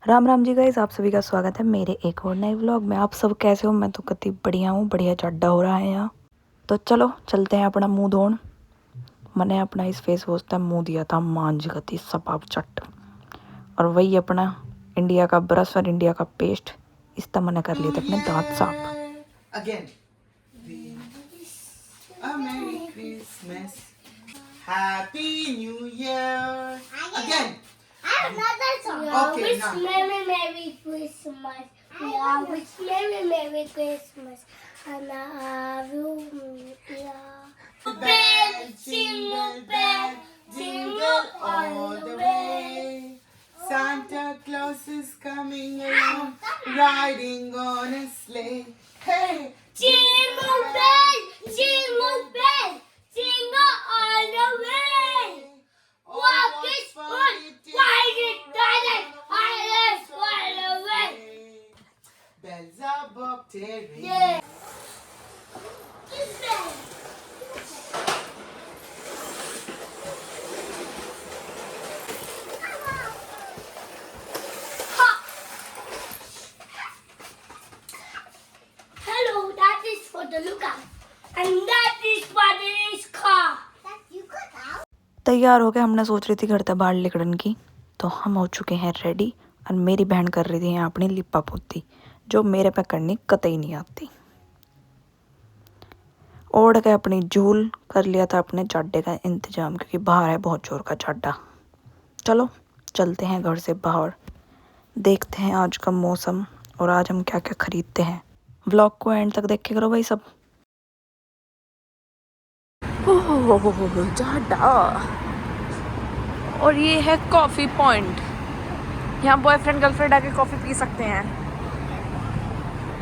Ram Ram ji guys, आप सभी का स्वागत है मेरे एक और नए व्लॉग में। आप सब कैसे हो? मैं तो कति बढ़िया हूँ। बढ़िया चड्डा हो रहा है यहाँ। तो चलो चलते हैं अपना मुंह धोन। मैंने अपना इस फेस वॉश का मुंह दिया था मांझ गति सपाप चट, और वही अपना इंडिया का ब्रश और इंडिया का पेस्ट, इस तरह मैंने कर लिए थे अपने दांत साफ। Again. A Merry Christmas. Happy New Year. Again. I have another song. Okay, wish now. Merry Merry Christmas. Yeah, wish Merry Merry Christmas. And bell, jingle bell, jingle all the way. Santa Claus is coming along, riding on a sleigh. Hey! Jingle bell, jingle bell, jingle all the way. Walk is good, ride it, highest all the way. Bells are bob-tearing. Yeah. Kiss bell. Hello, that is for the lookout. And that is for this car. That you got out? तैयार हो गए। हमने सोच रही थी घर तक बाहर निकलने की, तो हम हो चुके हैं रेडी। और मेरी बहन कर रही थी यहाँ अपनी लिपा पोती, जो मेरे पे करनी कतई नहीं आती। ओढ़ के अपनी झूल कर लिया था अपने चाड्डे का इंतजाम, क्योंकि बाहर है बहुत जोर का चाड्डा। चलो चलते हैं घर से बाहर, देखते हैं आज का मौसम और आज हम क्या क्या खरीदते हैं। व्लॉग को एंड तक देख के करो भाई सब। ओह चाड्डा। और ये है कॉफ़ी पॉइंट। यहाँ बॉयफ्रेंड गर्लफ्रेंड आके कॉफ़ी पी सकते हैं,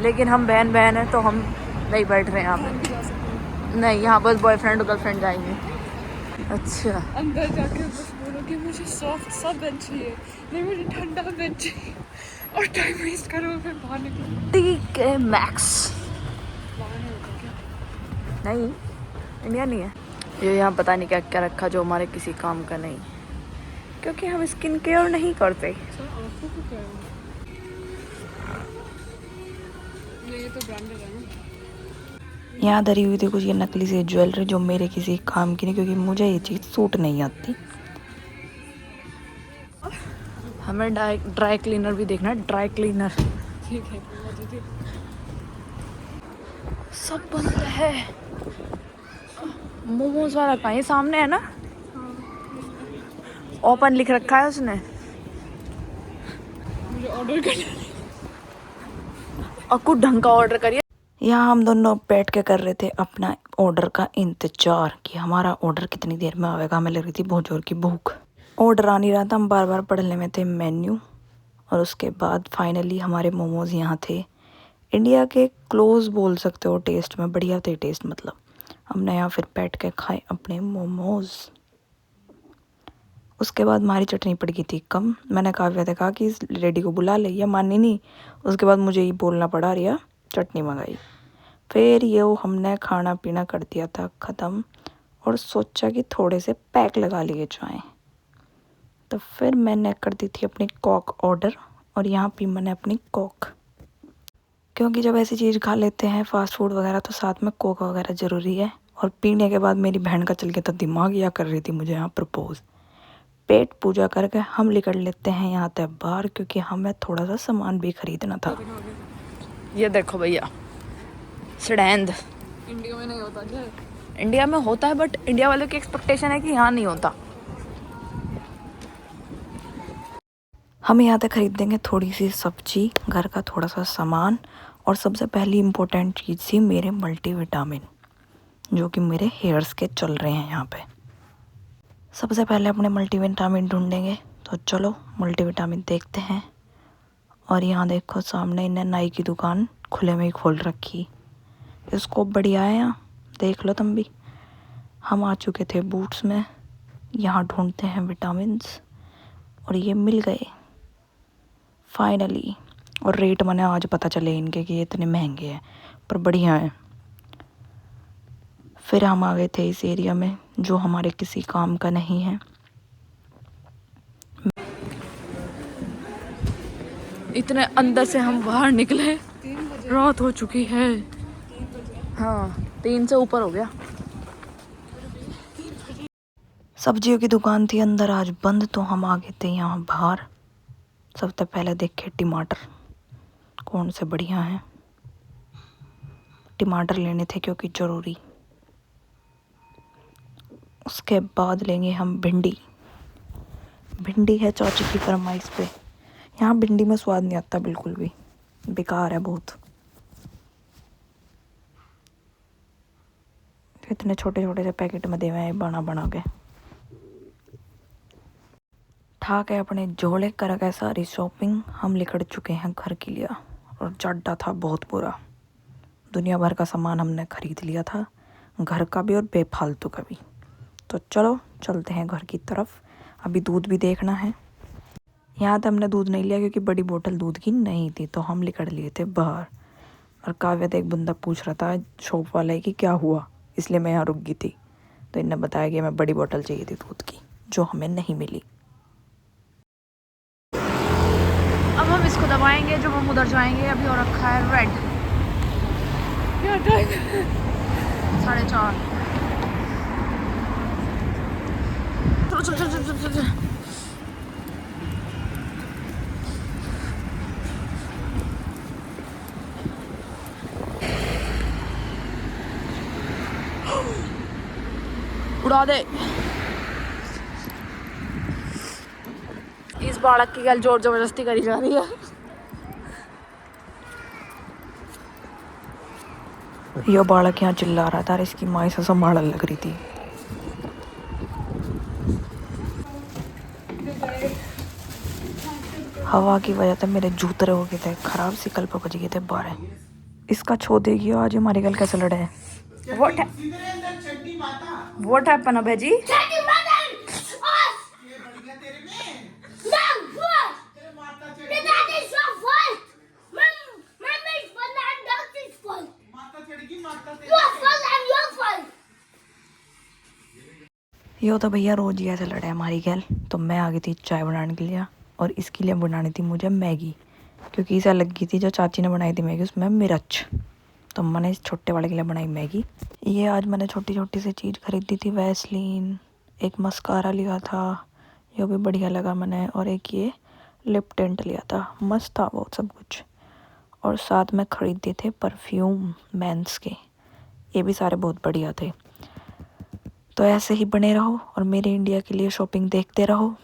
लेकिन हम बहन बहन हैं तो हम नहीं बैठ रहे हैं यहाँ पे। नहीं, यहाँ बस बॉयफ्रेंड और गर्लफ्रेंड जाएंगे। अच्छा, अंदर जाके बस बोलोगे मुझे सॉफ्ट सा बेंच चाहिए, नहीं मुझे ठंडा बेंच चाहिए, और टाइम वेस्ट करो फिर बाहर निकलो। ठीक है मैक्स। नहीं, इंडिया नहीं है ये। यहाँ पता नहीं क्या क्या रखा जो हमारे किसी काम का नहीं, क्योंकि हम स्किन केयर नहीं करते। ये तो ब्रांडेड है ना। यहाँ धरी हुई थी कुछ ये नकली सी ज्वेलरी, जो मेरे किसी काम की नहीं, क्योंकि मुझे ये चीज़ सूट नहीं आती। हमें ड्राई क्लीनर भी देखना है, ड्राई क्लीनर। ठीक है, सब बंद है। मोमोज वाला कहाँ? ये सामने है ना, ओपन लिख रखा है उसने। मुझे ऑर्डर करना। और कुछ ढंग का ऑर्डर करिए। यहाँ हम दोनों बैठ के कर रहे थे अपना ऑर्डर का इंतजार कि हमारा ऑर्डर कितनी देर में आएगा। हमें लग रही थी बहुत जोर की भूख। ऑर्डर आ नहीं रहा था, हम बार बार पढ़ने में थे मेन्यू। और उसके बाद फाइनली हमारे मोमोज यहाँ थे। इंडिया के क्लोज बोल सकते हो टेस्ट में, बढ़िया थे टेस्ट। मतलब हमने यहाँ फिर बैठ के खाए अपने मोमोज। उसके बाद हमारी चटनी पड़ गई थी कम। मैंने काव्या से कहा कि इस लेडी को बुला ले, या मानी नहीं। उसके बाद मुझे ही बोलना पड़ा, रिया चटनी मंगाई। फिर ये वो हमने खाना पीना कर दिया था ख़त्म, और सोचा कि थोड़े से पैक लगा लिए जाएं। तो फिर मैंने कर दी थी अपनी कॉक ऑर्डर, और यहाँ पी मैंने अपनी कॉक, क्योंकि जब ऐसी चीज़ खा लेते हैं फास्ट फूड वगैरह तो साथ में कोक वगैरह ज़रूरी है। और पीने के बाद मेरी बहन का चल गया था दिमाग, या कर रही थी मुझे यहाँ प्रपोज। पेट पूजा करके हम निकल लेते हैं यहाँ तक बाहर, क्योंकि हमें थोड़ा सा सामान भी खरीदना था। ये देखो भैया, स्टैंड। इंडिया में नहीं होता क्या? इंडिया में होता है, बट इंडिया वालों की एक्सपेक्टेशन है कि यहाँ नहीं होता। हम यहाँ तक खरीदेंगे थोड़ी सी सब्जी, घर का थोड़ा सा सामान, और सबसे पहली इम्पोर्टेंट चीज़ थी मेरे मल्टीविटामिन, जो कि मेरे हेयर्स के चल रहे हैं यहाँ पे। सबसे पहले अपने मल्टीविटामिन ढूंढेंगे, तो चलो मल्टीविटामिन देखते हैं। और यहाँ देखो सामने इन्हें नाई की दुकान खुले में ही खोल रखी। इसको बढ़िया है, यहाँ देख लो तुम भी। हम आ चुके थे बूट्स में, यहाँ ढूंढते हैं विटामिन्स, और ये मिल गए फाइनली। और रेट मैंने आज पता चले इनके कि ये इतने महंगे हैं, पर बढ़िया हैं। फिर हम आ गए थे इस एरिया में जो हमारे किसी काम का नहीं है। इतने अंदर से हम बाहर निकले, रात हो चुकी है। हाँ 3 से ऊपर हो गया। सब्जियों की दुकान थी अंदर, आज बंद, तो हम आ गए थे यहाँ बाहर। सबसे पहले देखे टमाटर कौन से बढ़िया हैं, टमाटर लेने थे क्योंकि ज़रूरी। उसके बाद लेंगे हम भिंडी। भिंडी है चाची की फरमाइश पे। यहाँ भिंडी में स्वाद नहीं आता बिल्कुल भी, बेकार है बहुत। इतने छोटे छोटे से पैकेट में दे हुए हैं बना बना के। ठाक है अपने झोले कर गए सारी शॉपिंग। हम निकल चुके हैं घर के लिए, और चड्डा था बहुत बुरा। दुनिया भर का सामान हमने खरीद लिया था, घर का भी और बेफालतू का भी। तो चलो चलते हैं घर की तरफ। अभी दूध भी देखना है। यहाँ तो हमने दूध नहीं लिया क्योंकि बड़ी बोतल दूध की नहीं थी, तो हम निकल लिए थे बाहर। और काव्य तो एक बंदा पूछ रहा था शॉप वाले कि क्या हुआ, इसलिए मैं यहाँ रुक गई थी। तो इन्हें बताया कि हमें बड़ी बोतल चाहिए थी दूध की, जो हमें नहीं मिली। अब हम इसको दबाएंगे जब हम उधर जाएंगे। अभी और रखा है रेड। क्या टाइम? 4:30। चल चल चल चल चल। उड़ा दे। इस बालक की गल जोर जबरदस्ती करी जा रही है। ये बालक यहाँ चिल्ला रहा था, इसकी माँ से संभालने लग रही थी। हवा की वजह से मेरे जूते हो गए थे खराब, सिकल पे बज गए थे 12। इसका छो देगी आज हमारे गल कैसे लड़े हैं। What happened, अबे जी? यो तो भैया रोज ही ऐसे लड़े हमारी गैल। तो मैं आ गई थी चाय बनाने के लिए, और इसके लिए बनानी थी मुझे मैगी, क्योंकि इसे लगी थी जो चाची ने बनाई थी मैगी उसमें मिर्च। तो मैंने इस छोटे वाले के लिए बनाई मैगी। ये आज मैंने छोटी छोटी सी चीज़ खरीदी थी, वैसलीन, एक मस्कारा लिया था, ये भी बढ़िया लगा मैंने, और एक ये लिप टिंट लिया था, मस्त था बहुत सब कुछ। और साथ में खरीदे थे परफ्यूम मेंस के, ये भी सारे बहुत बढ़िया थे। तो ऐसे ही बने रहो और मेरे इंडिया के लिए शॉपिंग देखते रहो।